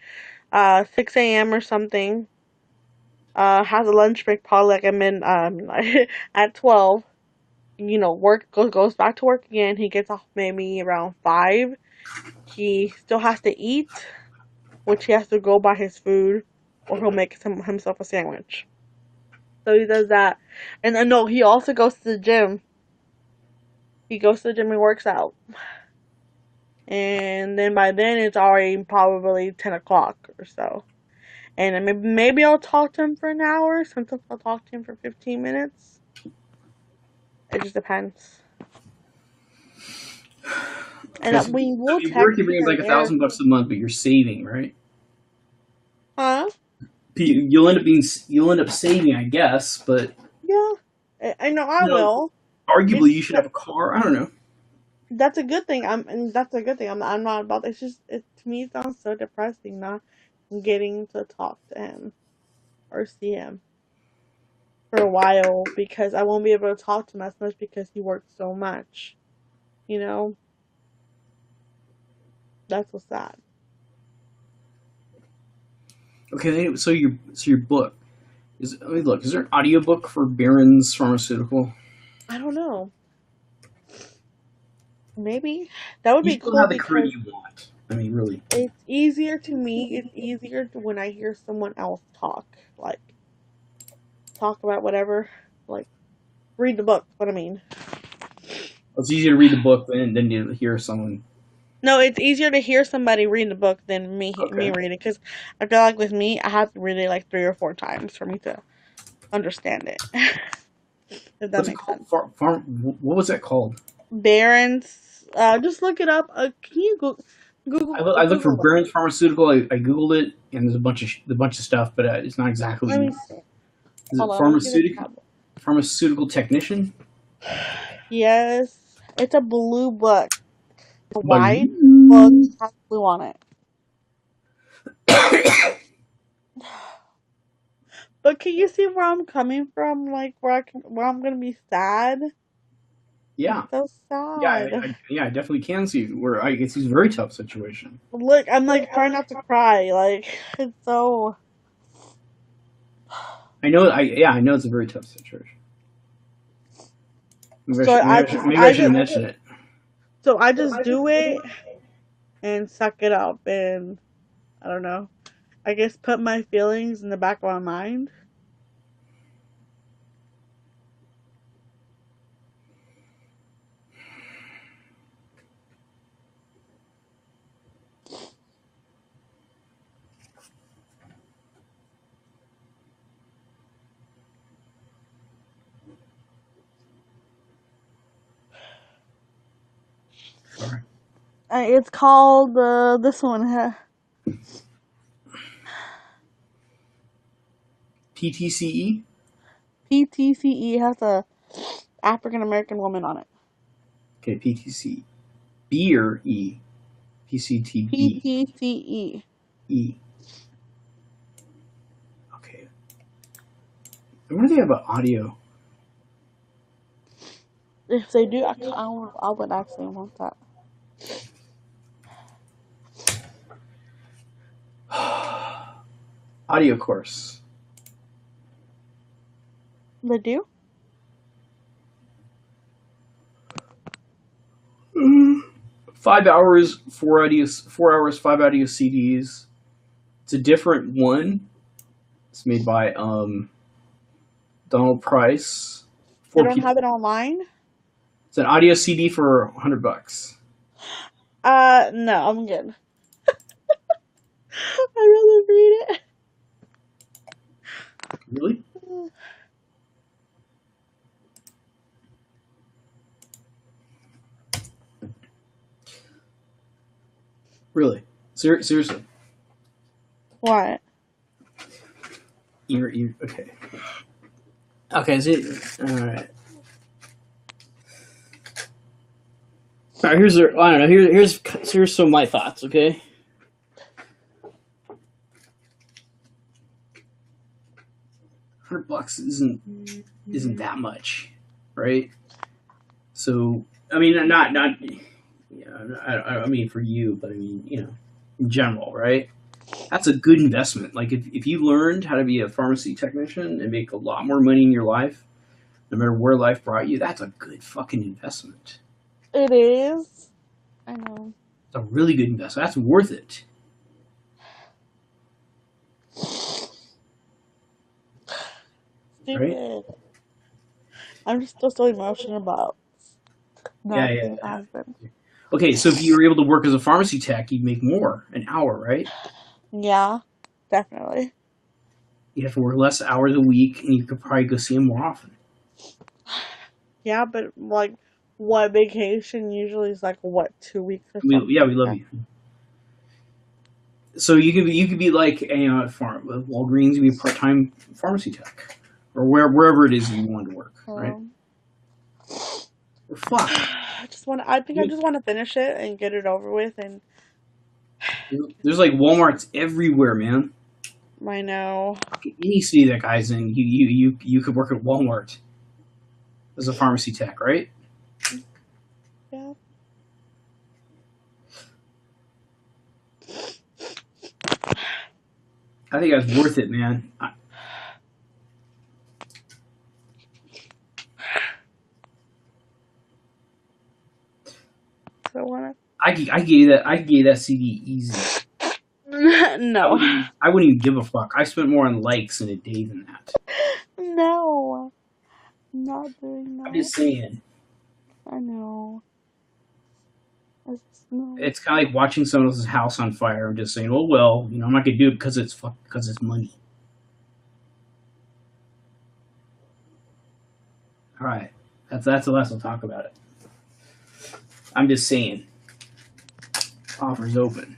6 a.m. or something. Has a lunch break probably like at 12. Work goes back to work again. He gets off maybe around 5. He still has to eat, which he has to go buy his food, or he'll make himself a sandwich. So he does that, and then no, he also goes to the gym. He goes to the gym and works out, and then by then it's already probably 10 o'clock or so. And then maybe I'll talk to him for an hour. Sometimes I'll talk to him for 15 minutes. It just depends. Okay, And so we will your work, text you here bring and like there. $1,000 a month, but you're saving, right? Huh? You'll end up saving, I guess, but Yeah. I know I you know, will. It's arguably you just should that have a car. I don't know. that's a good thing. And that's a good thing. I'm not about. It's just to me it sounds so depressing not getting to talk to him or see him for a while because I won't be able to talk to him as much because he works so much. You know, that's what's sad. Okay, so your book is. Let me look. Is there an audiobook for Barron's Pharmaceutical? I don't know. Maybe that would You be still cool have the crew because you want. I mean, really. it's easier to me. It's easier when I hear someone else talk about whatever, like read the book. What I mean. It's easier to read the book than to hear someone. No, it's easier to hear somebody read the book than me Okay. read it because I feel like with me, I have to read it like 3 or 4 times for me to understand it. If that What's it makes called? sense. What was that called? Barron's. Just look it up. Can you I looked for Google it? Barron's Pharmaceutical. I googled it, and there's a bunch of stuff, but it's not exactly what Let you me want. see. Is Hold it on. Let me see the tablet. pharmaceutical technician? Yes, it's a blue book. A white book Baloo. has blue on it. But can you see where I'm coming from? Like where I'm gonna be sad. It's Yeah, so sad. I definitely can see where I guess he's a very tough situation. Look, I'm like trying not to cry. Like it's so. I know it's a very tough situation. So I just Maybe I I should just mention it. so I just do it and suck it up and I don't know. I guess put my feelings in the back of my mind. Sorry. It's called this one. PTCE. PTCE has a African American woman on it. Okay, PTC B or E. PCTB PTCE. E. Okay. I wonder if they have an audio. If they do, I would actually want that. Audio course. They do? 5 hours, 4 hours, 5 audio CDs. It's a different one. It's made by Donald Price. They Four don't have people. it online? It's an audio CD for $100. No, I'm good. I'd rather read it. Really? Really? Seriously? What? You're okay. Okay, is it all right? All right, I don't know. Here's some of my thoughts. Okay, $100 isn't that much, right? So I mean, not yeah, I mean for you, but I mean in general, right? That's a good investment. Like if you learned how to be a pharmacy technician and make a lot more money in your life, no matter where life brought you, that's a good fucking investment. It is. I know. It's a really good investment. That's worth it. Right? Stupid. I'm just still so emotional about Yeah, not yeah, being a yeah. husband. Okay, so if you were able to work as a pharmacy tech, you'd make more an hour, right? Yeah, definitely. You'd have to work less hours a week, and you could probably go see him more often. Yeah, but like, what vacation usually is like what 2 weeks or something? We love you. So you could be like at Walgreens, you be a part time pharmacy tech, or wherever it is you want to work, right? Um, Or fuck, I think I just want to finish it and get it over with, and there's like WalMarts everywhere, man. I know. Any city that guy's in, you could work at Walmart as a pharmacy tech, right? Yeah. I think that's worth it, man. So I wanna. I gave that CD easy. No. I wouldn't even give a fuck. I spent more on likes in a day than that. No. I'm not doing I'm that. just saying. I know. No. It's kind of like watching someone else's house on fire and just saying, "Oh well, I'm not gonna do it because it's money." All right, that's the less I'll talk about it. I'm just saying, offers open.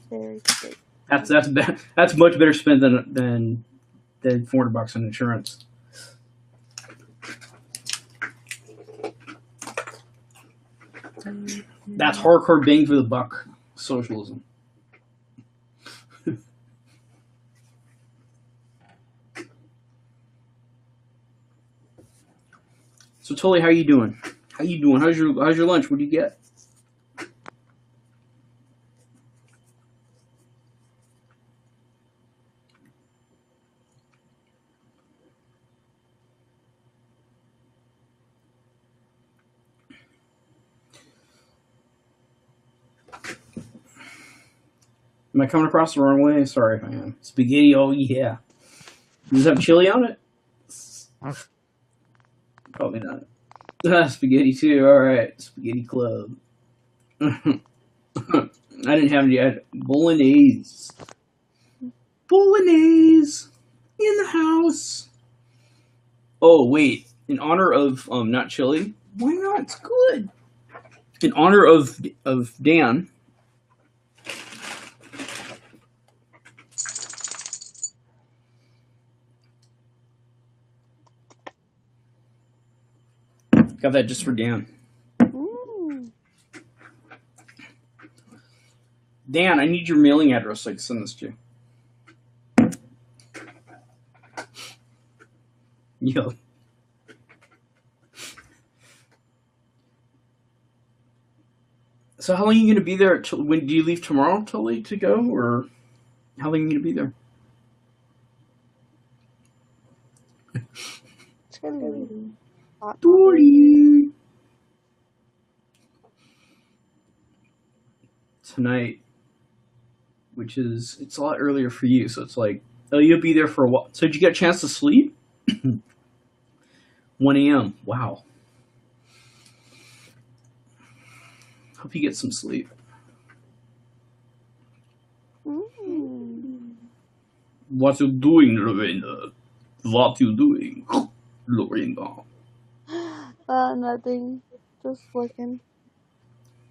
Very good. That's much better spent than $400 on insurance. That's hardcore bang for the buck socialism. So Tully, how you doing? How you doing? How's your lunch? What do you get? Am I coming across the wrong way? Sorry if I am. Spaghetti, oh yeah. Does it have chili on it? Probably not. Spaghetti too. All right, spaghetti club. I didn't have any. I had bolognese. Bolognese in the house. Oh wait, in honor of not chili. Why not? It's good. In honor of Dan. Got that just for Dan. Ooh. Dan, I need your mailing address so I can send this to you. Yo. So how long are you going to be there? When do you leave tomorrow, Tully, to go? Or how long are you going to be there? chilly. Hot Dory. Tonight, which is, it's a lot earlier for you, so it's like, oh, you'll be there for a while. So did you get a chance to sleep? 1 a.m. Wow. Hope you get some sleep. What you doing, Lorena? What you doing, Lorena? Nothing. Just looking.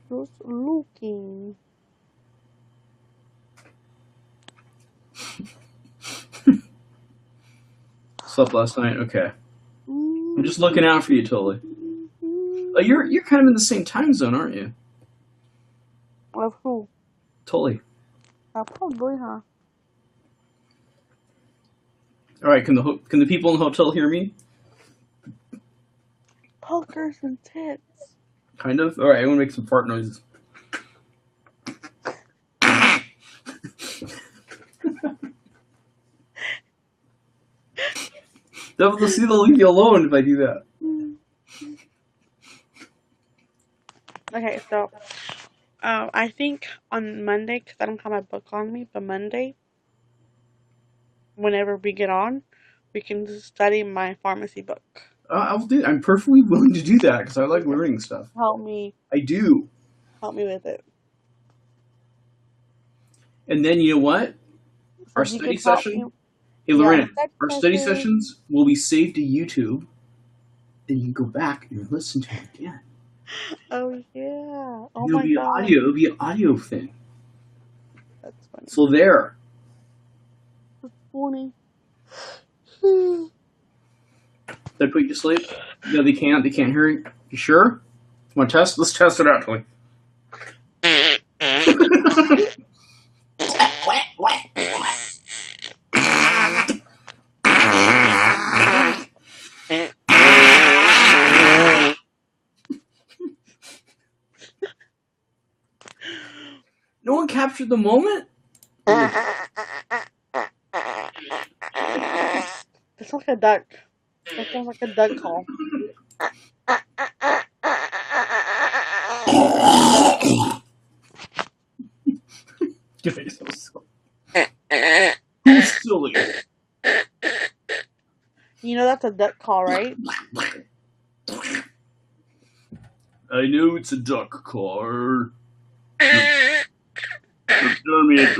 Just looking. Slept last night? Okay. I'm just looking out for you, totally. Oh, you're kind of in the same time zone, aren't you? Of who? Totally. Probably, huh? All right. Can the people in the hotel hear me? Pokers and tits. Kind of. All right. I want to make some fart noises. They'll see, they'll leave you alone if I do that. Okay, so I think on Monday, because I don't have my book on me, but Monday, whenever we get on, we can study my pharmacy book. I'll do. I'm perfectly willing to do that because I like learning stuff. Help me. I do. Help me with it. And then you know what? So Our you study could help session. me. Hey, Lorena, Yeah, our study sessions will be saved to YouTube. Then you can go back and listen to it again. Oh yeah. Oh It'll my be god. audio. It'll be an audio thing. That's funny. So there. That's funny. Did I put you to sleep? No, they can't. They can't hear you. You sure? Want to test? Let's test it out, Toy. No one captured the moment? That sounds like a duck. That sounds like a duck call. You're so silly. Who's silly? You know that's a duck call, right? I know it's a duck car. Tell me it's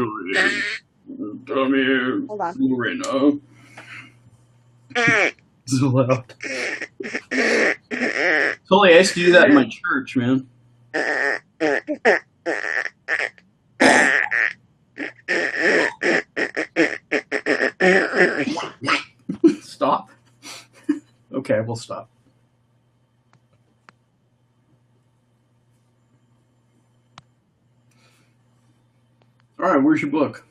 Tell me, Hold on. Lorena. So loud. Totally, I used to do that in my church, man. Stop. Okay, we'll stop. All right, where's your book?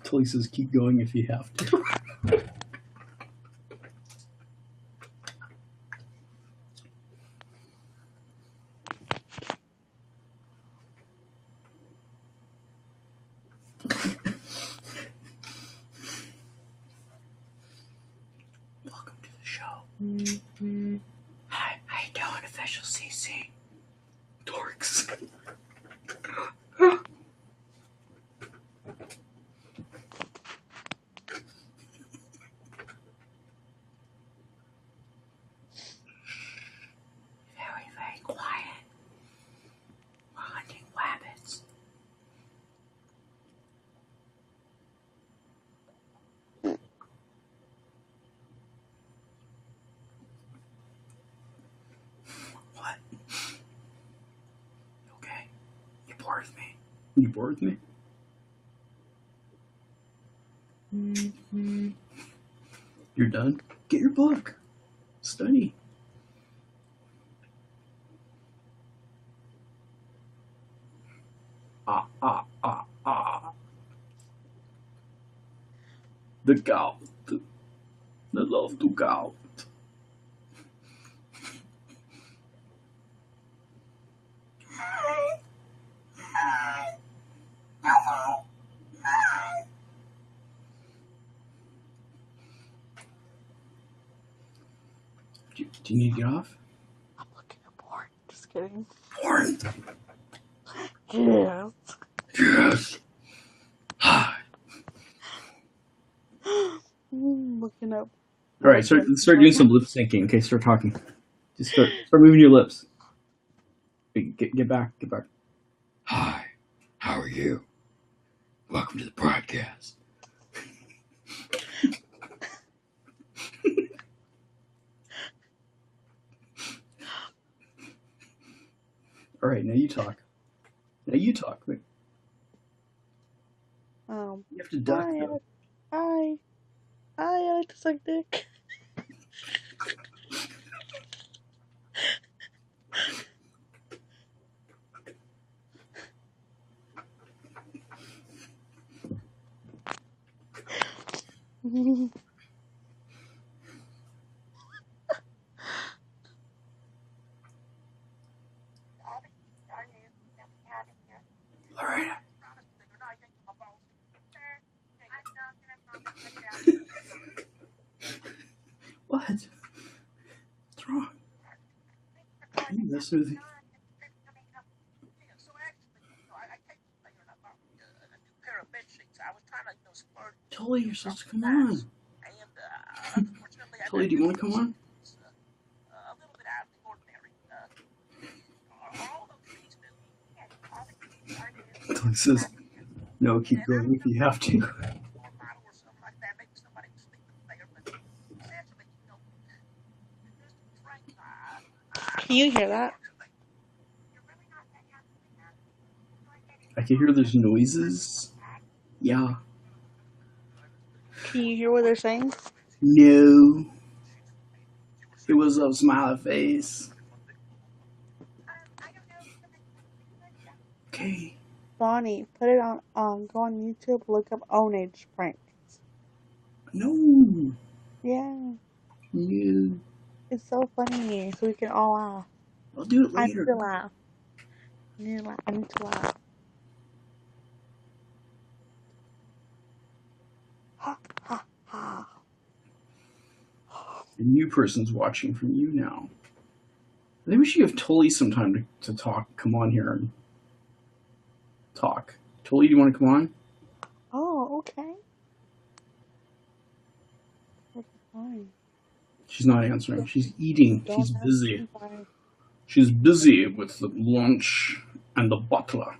Tully says, keep going if you have to. Welcome to the show. Hi, how you doing, official CC? Dorks. Very, very quiet. We're hunting rabbits. What? Okay. You bored with me? You bored with me? You're done? Get your book. Study. Ah, ah, ah, ah. The gout. The love to gout. Do you need to get off? I'm looking at porn. Just kidding. Porn. Yes. Yes. Hi. Looking up. All right, start doing some lip syncing. Okay, start talking. Just start moving your lips. Get back. Hi. How are you? Welcome to the broadcast. All right, now you talk. Wait, you have to duck though. Hi, I like to suck dick. All right. What? What's wrong? You messing with me? Tully, you're supposed to come on. Tully, do you want to come on? Tully says, no, keep going if you have to. Can you hear that? I can hear there's noises. Yeah. Can you hear what they're saying? No. It was a smiley face. Okay. Bonnie, put it on. Go on YouTube. Look up Ownage pranks. No. Yeah, No. it's so funny. So we can all laugh. I'll do it I need later. to laugh. I need to laugh. Ha ha ha. A new person's watching from YouNow. I think we should give Tully some time to talk. Come on here and talk. Tully, do you want to come on? Oh, okay. Fine. She's not answering. She's eating. Don't She's busy. fine. She's busy with the lunch and the butler.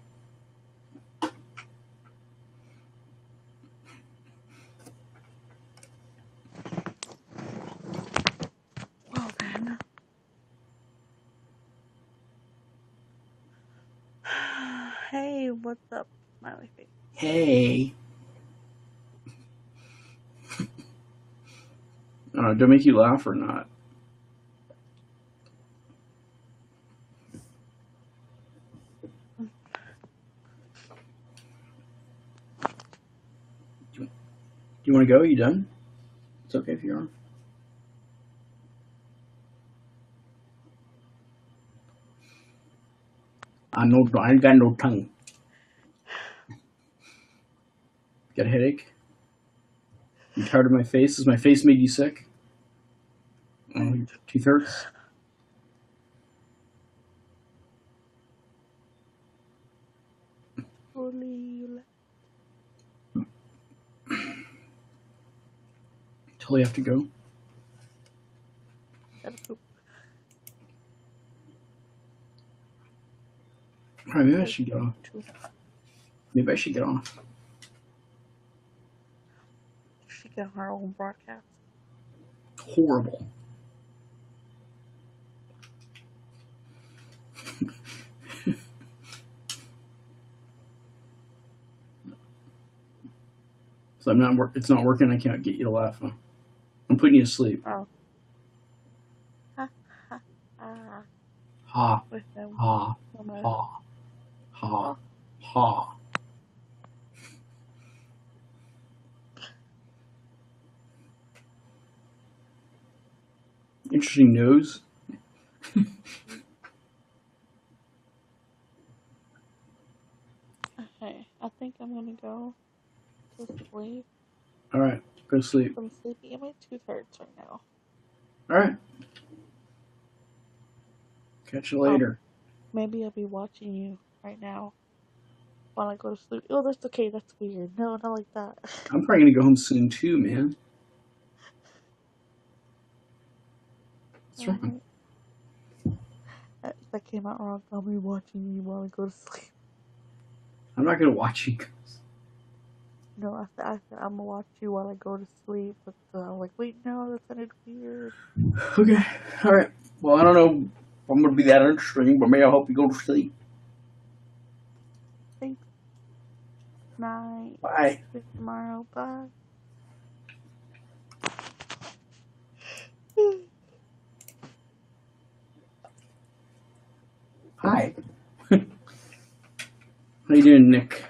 Well then. Hey, what's up, smiley face? Hey. Do I make you laugh or not? Do you want to go? You done? It's okay if you are. I ain't got no tongue. Got a headache? You tired of my face? Has my face made you sick? Oh, your teeth hurts? Till you have to go? Alright, maybe I should get off. Maybe I should get off. She got her own broadcast. Horrible. So it's not working. I can't get you to laugh, huh? I'm putting you to sleep. Oh. Ha ha ha. Ha, With them. ha, Almost. ha, ha, Oh. ha. Interesting nose. Okay. I think I'm gonna go to sleep. All right, go to sleep. I'm sleepy and my tooth hurts right now. All right, catch you Um, later. maybe I'll be watching you right now while I go to sleep. Oh, that's okay. That's weird. No, not like that. I'm probably gonna go home soon too, man. What's wrong? Alright. That came out wrong. I'll be watching you while I go to sleep. I'm not gonna watch you. No, I said I'm gonna watch you while I go to sleep. But I'm like, wait, no, that sounded weird. Okay, all right. Well, I don't know if I'm gonna be that interesting, but maybe I'll help you go to sleep. Thanks. Night. Bye. See you tomorrow. Bye. Hi. How you doing, Nick?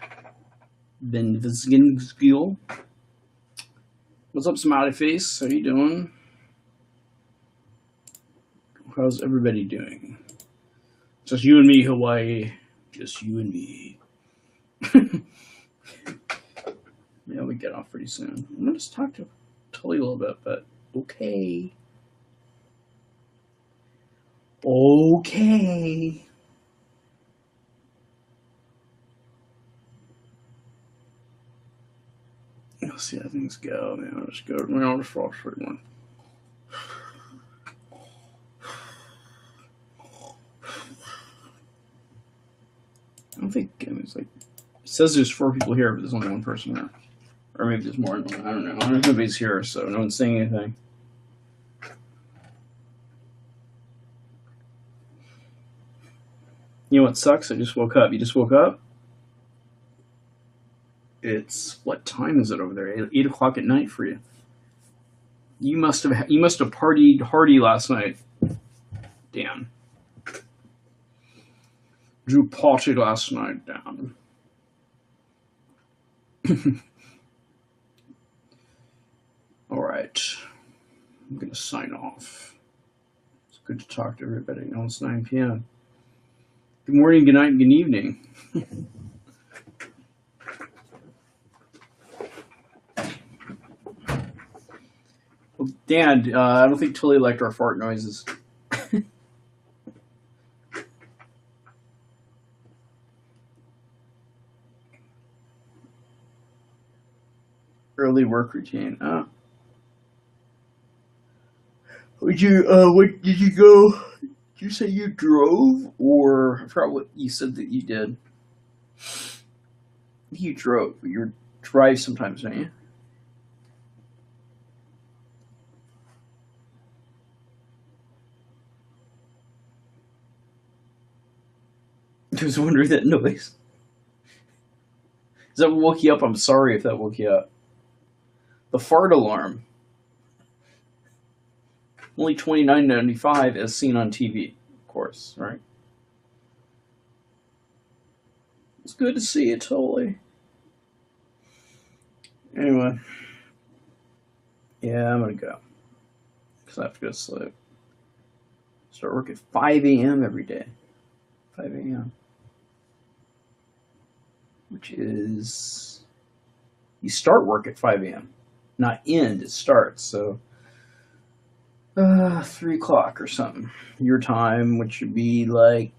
Ben Vizginskiel. What's up, smiley face? How you doing? How's everybody doing? Just you and me, Hawaii. Just you and me. Yeah, we get off pretty soon. I'm gonna just talk to Tully a little bit, but okay. Okay. Let's see how things go. Man, I'll just go. I'll just fall for one. I don't think it's like it says there's 4 people here, but there's only 1 person here, or maybe there's more. I don't know. I don't know if anybody's here, so no one's saying anything. You know what sucks? I just woke up. You just woke up? It's what time is it over there? 8 o'clock at night for you. You must have partied hardy last night. Dan. Drew partied last night, Dan. All right. I'm gonna sign off. It's good to talk to everybody. Now it's 9 p.m. Good morning, good night, and good evening. Well, Dan, I don't think Tully liked our fart noises. Early work routine. Would you? What did you go? Did you say you drove, or I forgot what you said that you did? You drove. You drive sometimes, don't you? I was wondering that noise. Does that woke you up? I'm sorry if that woke you up. The fart alarm. Only $29.95 as seen on TV, of course, right? It's good to see you, totally. Anyway. Yeah, I'm gonna go. Because I have to go to sleep. Start work at 5 a.m. every day. 5 a.m. Which is... You start work at 5 a.m. Not end, it starts, so... 3 o'clock or something. Your time, which would be like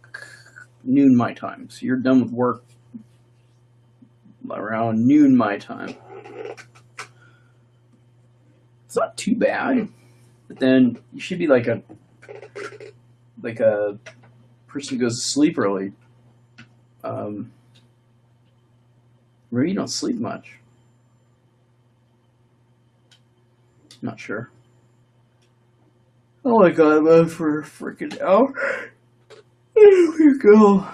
noon my time. So you're done with work around noon my time. It's not too bad. But then you should be like a person who goes to sleep early. Maybe you don't sleep much. Not sure. Oh my god, man, for a freaking hour. Here we go.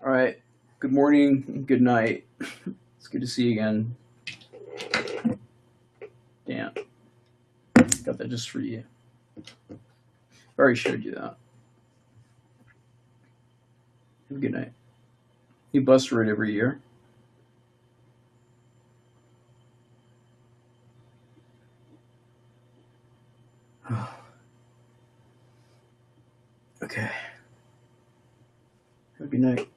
Alright. Good morning and good night. It's good to see you again. Got that just for you. I already showed you that. Have a good night. You bust for it every year. Okay. Have a good night.